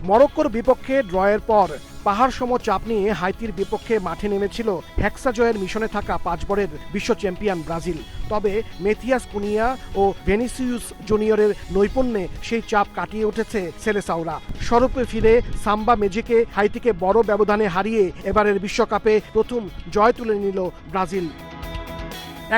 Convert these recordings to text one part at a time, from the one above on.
মরক্কোর বিপক্ষে ড্রয়ের পর পাহাড়সম চাপ নিয়ে হাইতির বিপক্ষে মাঠে নেমেছিল হেক্সা জয়ের মিশনে থাকা 5 বারের বিশ্ব চ্যাম্পিয়ন ব্রাজিল। তবে মেথিয়াস কুনিয়া ও ভেনিসিউস জুনিয়রের নৈপুণ্যে সেই চাপ কাটিয়ে উঠেছে সেলেসাওরা। স্বরূপে ফিরে সাম্বা মেজিকে হাইতিকে বড় ব্যবধানে হারিয়ে এবারের বিশ্বকাপে প্রথম জয় তুলে নিল ব্রাজিল।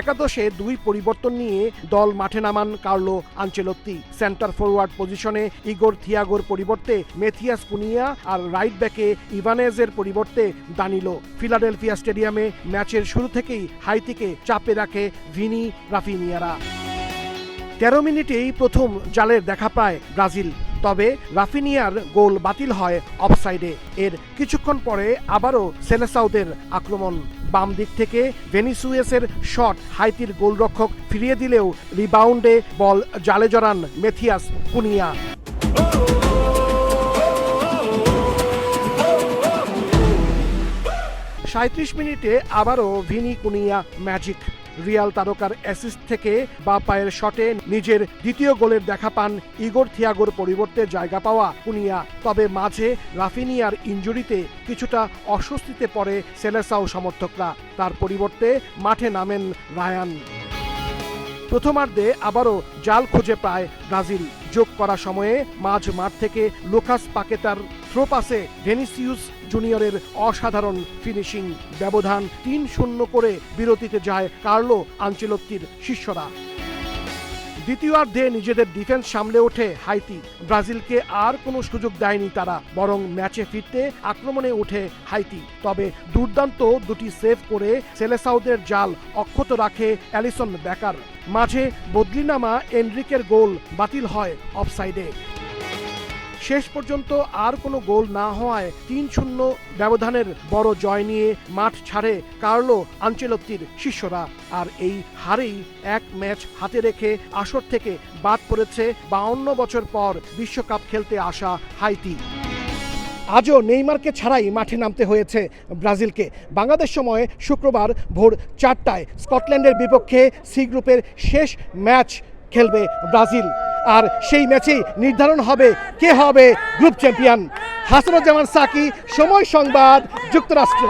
একাদশে 2 পরিবর্তন নিয়ে দল মাঠে নামান কার্লো আনচেলত্তি। সেন্টার ফরওয়ার্ড পজিশনে ইগোর থিয়াগোর পরিবর্তে মেথিয়াস কুনিয়া আর রাইট ব্যাকে ইভানেজের পরিবর্তে দানিলো। ফিলাডেলফিয়া স্টেডিয়ামে ম্যাচের শুরু থেকেই হাইতিকে চাপে রাখে ভিনি রাফিনিয়ারা। 13 মিনিটেই প্রথম জালের দেখা পায় ব্রাজিল। তবে রাফিনিয়ার গোল বাতিল হয় অফসাইডে। এর কিছুক্ষণ পরে আবারও সেলেসাওদের আক্রমণ। বাম দিক থেকে ভেনিসিউসের শট হাইতির গোলরক্ষক ফিরিয়ে দিলেও রিবাউন্ডে বল জালে জড়ান মেথিয়াস কুনিয়া। 37 মিনিটে আবারও ভিনি কুনিয়া ম্যাজিক। রিয়াল তারকার অ্যাসিস্ট থেকে বা পায়ের শটে নিজের দ্বিতীয় গোলের দেখা পান ইগোর থিয়াগোর পরিবর্তে জায়গা পাওয়া কুনিয়া। তবে মাঝে রাফিনিয়ার ইনজুরিতে কিছুটা অস্বস্তিতে পড়ে সেলেসাও সমর্থকরা। তার পরিবর্তে মাঠে নামেন রায়ান। প্রথমার্ধে আবারও জাল খুঁজে পায় ব্রাজিল। যোগ করা সময়ে মাঝ মাঠ থেকে লুকাস পাকেতার থ্রো পাসে ভেনিসিউস জুনিয়রের অসাধারণ ফিনিশিং। ব্যবধান 3-0 করে বিরতিতে যায় কার্লো আনচেলত্তির শিষ্যরা। দ্বিতীয়ার্ধে নিজেদের ডিফেন্স সামলে ওঠে হাইতি। ব্রাজিলকে আর কোনো সুযোগ দেয়নি তারা, বরং ম্যাচে ফিরতে আক্রমণে ওঠে হাইতি। তবে দুর্দান্ত দুটি সেভ করে সেলেসাওদের জাল অক্ষত রাখে অ্যালিসন বেকার। মাঝে বদলিনামা এনরিকের গোল বাতিল হয় অফসাইডে। শেষ পর্যন্ত আর কোনো গোল না হওয়ায় 3-0 ব্যবধানের বড় জয় নিয়ে মাঠ ছাড়ে কার্লো আনচেলত্তির শিষ্যরা। আর এই হারেই এক ম্যাচ হাতে রেখে আসর থেকে বাদ পড়েছে 52 বছর পর বিশ্বকাপ খেলতে আসা হাইতি। আজও নেইমারকে ছাড়াই মাঠে নামতে হয়েছে ব্রাজিলকে। বাংলাদেশ সময়ে শুক্রবার ভোর 4টায় স্কটল্যান্ডের বিপক্ষে সি গ্রুপের শেষ ম্যাচ খেলবে ব্রাজিল। আর সেই ম্যাচেই নির্ধারণ হবে কে হবে গ্রুপ চ্যাম্পিয়ন। হাসানুজ্জামান সাকি, সময় সংবাদ, যুক্তরাষ্ট্র।